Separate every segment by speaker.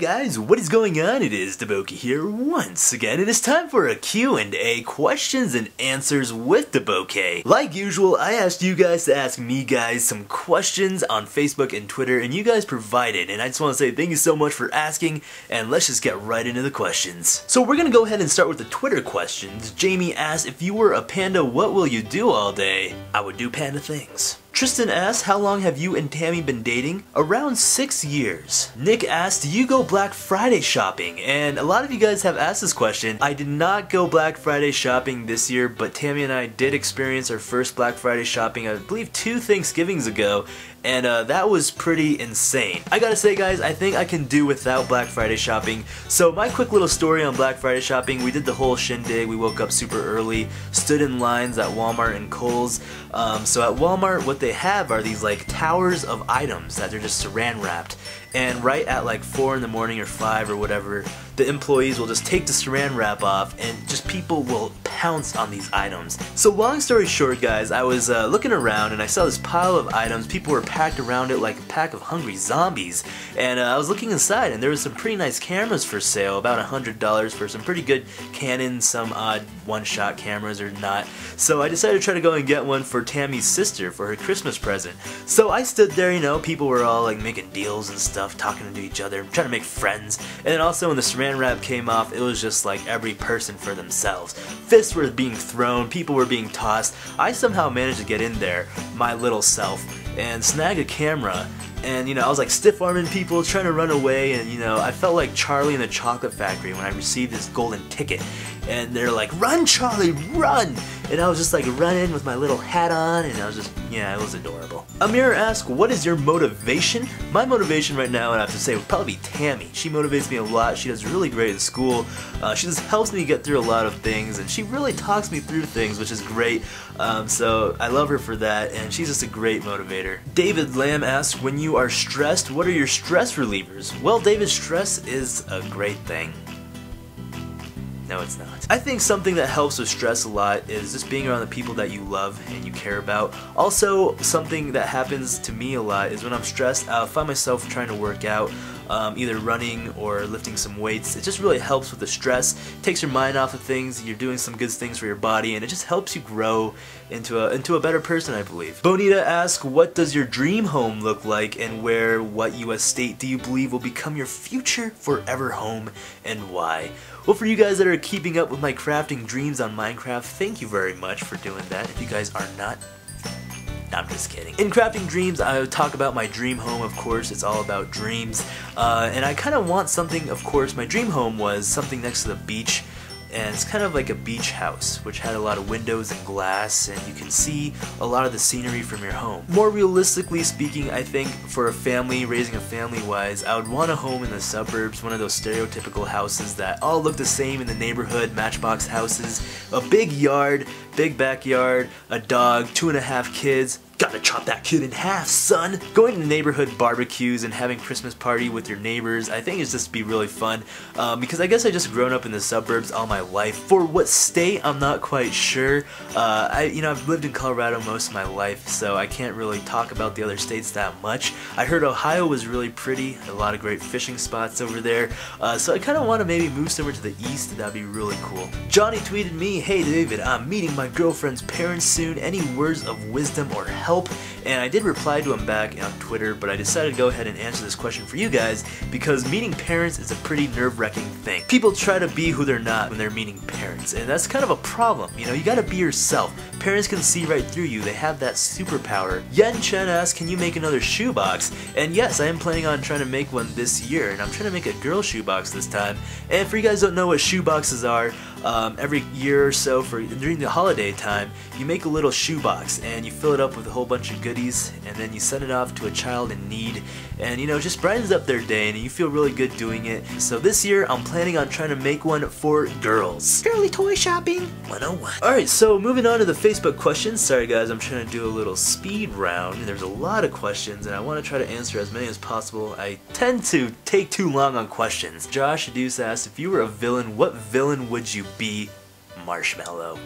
Speaker 1: guys, what is going on? It is DaBoki here once again. It is time for a Q&A, questions and answers with DaBoki. Like usual, I asked you guys to ask me guys some questions on Facebook and Twitter, and you guys provided. And I just want to say thank you so much for asking, and let's just get right into the questions. So we're gonna go ahead and start with the Twitter questions. Jamie asked, if you were a panda, what will you do all day? I would do panda things. Tristan asked, how long have you and Tammy been dating? Around 6 years. Nick asked, do you go Black Friday shopping? And a lot of you guys have asked this question. I did not go Black Friday shopping this year, but Tammy and I did experience our first Black Friday shopping, I believe 2 Thanksgivings ago, and that was pretty insane. I gotta say guys, I think I can do without Black Friday shopping. So my quick little story on Black Friday shopping, we did the whole shindig. We woke up super early, stood in lines at Walmart and Kohl's. So at Walmart, what they have are these like towers of items that they're just saran wrapped. And right at like 4 in the morning or 5 or whatever, the employees will just take the saran wrap off and just people will pounce on these items. So long story short guys, I was looking around and I saw this pile of items. People were packed around it like a pack of hungry zombies. And I was looking inside and there was some pretty nice cameras for sale, about $100 for some pretty good Canon, some odd one-shot cameras or not. So I decided to try to go and get one for Tammy's sister for her Christmas present. So I stood there, you know, people were all like making deals and stuff, talking to each other, trying to make friends. And then also when the saran wrap came off, it was just like every person for themselves. Fists were being thrown, people were being tossed. I somehow managed to get in there, my little self, and snag a camera. And you know, I was like stiff-arming people, trying to run away, and you know, I felt like Charlie in the Chocolate Factory when I received this golden ticket. And they're like, run Charlie, run! And I was just like running with my little hat on, and I was just, yeah, it was adorable. Amir asked, what is your motivation? My motivation right now, and I have to say, would probably be Tammy. She motivates me a lot. She does really great in school. She just helps me get through a lot of things, and she really talks me through things, which is great. So I love her for that, and she's just a great motivator. David Lamb asks, when you are stressed, what are your stress relievers? Well, David, stress is a great thing. No, it's not. I think something that helps with stress a lot is just being around the people that you love and you care about. Also, something that happens to me a lot is when I'm stressed, I'll find myself trying to work out, either running or lifting some weights. It just really helps with the stress. It takes your mind off of things, you're doing some good things for your body, and it just helps you grow into a better person, I believe. Bonita asks, what does your dream home look like, and what US state do you believe will become your future forever home, and why? Well, for you guys that are keeping up with my crafting dreams on Minecraft, thank you very much for doing that. If you guys are not, I'm just kidding. In Crafting Dreams, I talk about my dream home, of course. It's all about dreams. And I kind of want something, of course, my dream home was something next to the beach. And it's kind of like a beach house, which had a lot of windows and glass, and you can see a lot of the scenery from your home. More realistically speaking, I think for a family, raising a family wise, I would want a home in the suburbs, one of those stereotypical houses that all look the same in the neighborhood, matchbox houses, a big yard, big backyard, a dog, 2.5 kids. Gotta chop that kid in half, son! Going to neighborhood barbecues and having Christmas party with your neighbors, I think it's just be really fun. Because I guess I just grown up in the suburbs all my life. For what state, I'm not quite sure. I've lived in Colorado most of my life, so I can't really talk about the other states that much. I heard Ohio was really pretty, a lot of great fishing spots over there. So I kind of want to maybe move somewhere to the east, that'd be really cool. Johnny tweeted me, hey David, I'm meeting my girlfriend's parents soon. Any words of wisdom or help? And I did reply to him back on Twitter, but I decided to go ahead and answer this question for you guys because meeting parents is a pretty nerve-wracking thing. People try to be who they're not when they're meeting parents, and that's kind of a problem. You know, you gotta be yourself. Parents can see right through you. They have that superpower. Yen Chen asks, can you make another shoebox? And yes, I am planning on trying to make one this year, and I'm trying to make a girl shoebox this time. And for you guys who don't know what shoeboxes are, every year or so during the holiday time, you make a little shoebox and you fill it up with a whole bunch of goodies, and then you send it off to a child in need, and you know, it just brightens up their day and you feel really good doing it. So this year I'm planning on trying to make one for girls. Girly toy shopping 101. Alright, so moving on to the Facebook questions. Sorry guys, I'm trying to do a little speed round. There's a lot of questions and I want to try to answer as many as possible. I tend to take too long on questions. Josh Deuce asked, if you were a villain, what villain would you be? Marshmallow.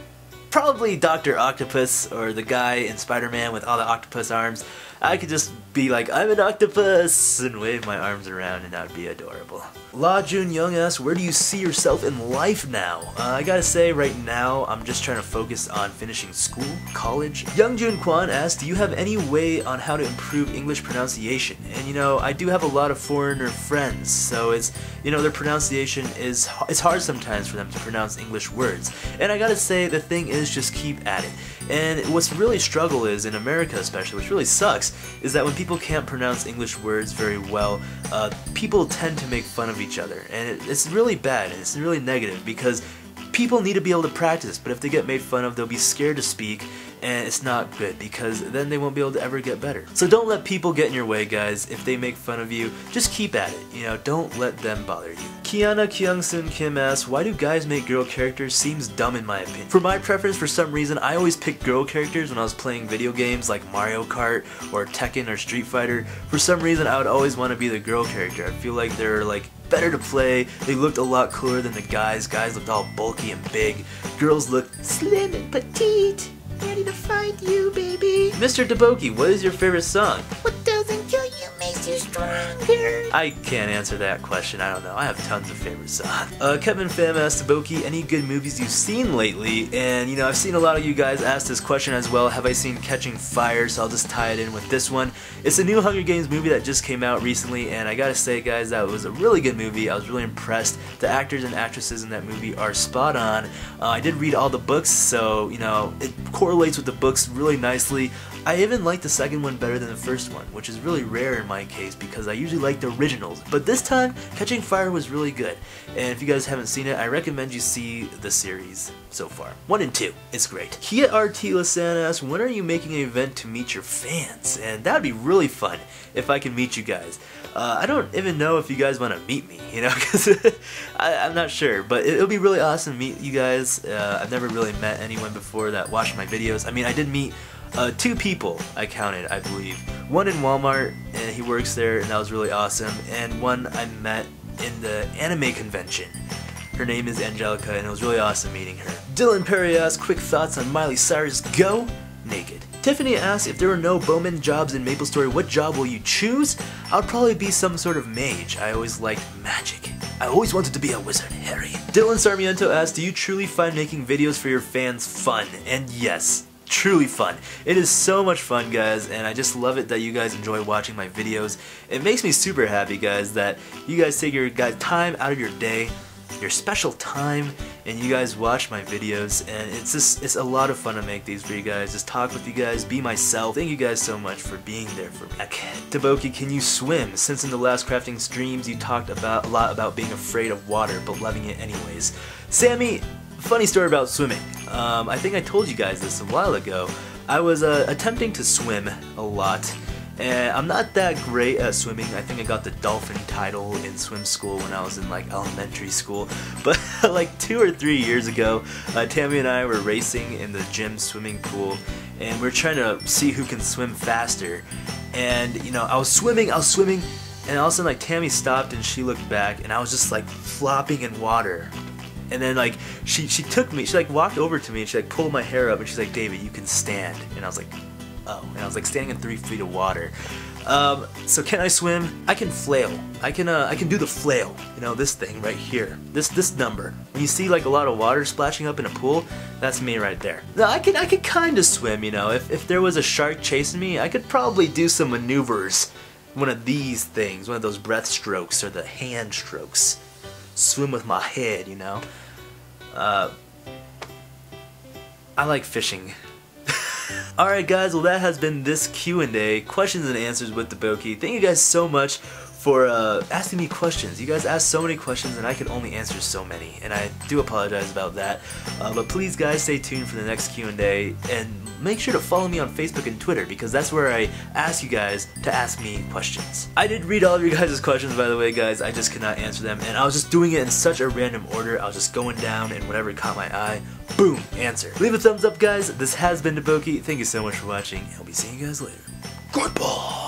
Speaker 1: Probably Dr. Octopus, or the guy in Spider-Man with all the octopus arms. I could just be like, I'm an octopus, and wave my arms around, and that would be adorable. La Jun Young asks, where do you see yourself in life now? I gotta say, right now, I'm just trying to focus on finishing school, college. Young Jun Kwan asks, do you have any way on how to improve English pronunciation? And you know, I do have a lot of foreigner friends, so it's, you know, their pronunciation is, it's hard sometimes for them to pronounce English words. And I gotta say, the thing is, just keep at it. And what's really struggle is, in America especially, which really sucks, is that when people can't pronounce English words very well, people tend to make fun of each other. And it's really bad, and it's really negative, because people need to be able to practice, but if they get made fun of, they'll be scared to speak, and it's not good, because then they won't be able to ever get better. So don't let people get in your way, guys. If they make fun of you, just keep at it. You know, don't let them bother you. Kiana Kyungsun Kim asks, why do guys make girl characters? Seems dumb in my opinion. For my preference, for some reason, I always picked girl characters when I was playing video games like Mario Kart or Tekken or Street Fighter. For some reason, I would always want to be the girl character. I feel like they're like better to play. They looked a lot cooler than the guys. Guys looked all bulky and big. Girls looked slim and petite. Ready to fight you, baby. Mr. DaBoki, what is your favorite song? What doesn't kill you makes you stronger. I can't answer that question. I don't know. I have tons of favorite songs. Kevin Pham asked DaBoki, any good movies you've seen lately? And you know, I've seen a lot of you guys ask this question as well. Have I seen Catching Fire? So I'll just tie it in with this one. It's a new Hunger Games movie that just came out recently, and I gotta say, guys, that was a really good movie. I was really impressed. The actors and actresses in that movie are spot on. I did read all the books, so you know, it correlates with the books really nicely. I even like the second one better than the first one, which is really rare in my case because I usually like the originals. But this time, Catching Fire was really good. And if you guys haven't seen it, I recommend you see the series so far. 1 and 2. It's great. Kia Artila-san asks, when are you making an event to meet your fans? And that would be really fun if I can meet you guys. I don't even know if you guys want to meet me, you know, because I'm not sure. But it'll be really awesome to meet you guys. I've never really met anyone before that watched my videos. I mean, I did meet 2 people, I counted, I believe. One in Walmart, and he works there, and that was really awesome. And one I met in the anime convention. Her name is Angelica, and it was really awesome meeting her. Dylan Perry asks, quick thoughts on Miley Cyrus' Go Naked. Tiffany asks, if there were no Bowmen jobs in Maplestory, what job will you choose? I would probably be some sort of mage. I always liked magic. I always wanted to be a wizard, Harry. Dylan Sarmiento asks, do you truly find making videos for your fans fun? And yes, truly fun. It is so much fun, guys, and I just love it that you guys enjoy watching my videos. It makes me super happy, guys, that you guys take your time out of your day, your special time, and you guys watch my videos, and it's a lot of fun to make these for you guys, just talk with you guys, be myself. Thank you guys so much for being there for me. DaBoki, can you swim? Since in the last crafting streams you talked a lot about being afraid of water, but loving it anyways. Sammy, funny story about swimming. I think I told you guys this a while ago. I was attempting to swim a lot, and I'm not that great at swimming. I think I got the dolphin title in swim school when I was in like elementary school. But like 2 or 3 years ago, Tammy and I were racing in the gym swimming pool, and we're trying to see who can swim faster. And you know, I was swimming, and all of a sudden like Tammy stopped and she looked back, and I was just like flopping in water. And then like she took me, she like walked over to me and she like pulled my hair up and she's like, David, you can stand. And I was like, oh. And I was like standing in 3 feet of water. So can I swim? I can flail. I can do the flail. You know, this thing right here. This number. When you see like a lot of water splashing up in a pool, that's me right there. Now I could kind of swim, you know. If there was a shark chasing me, I could probably do some maneuvers. One of these things, one of those breath strokes or the hand strokes. Swim with my head, you know. I like fishing. Alright guys, well that has been this Q&A, questions and answers with DaBoki. Thank you guys so much for asking me questions. You guys asked so many questions and I could only answer so many, and I do apologize about that. But please guys, stay tuned for the next Q&A, and make sure to follow me on Facebook and Twitter, because that's where I ask you guys to ask me questions. I did read all of your guys' questions, by the way, guys. I just could not answer them, and I was just doing it in such a random order. I was just going down, and whatever caught my eye, boom, answer. Leave a thumbs up, guys. This has been DaBoki. Thank you so much for watching, and I'll be seeing you guys later. Goodbye!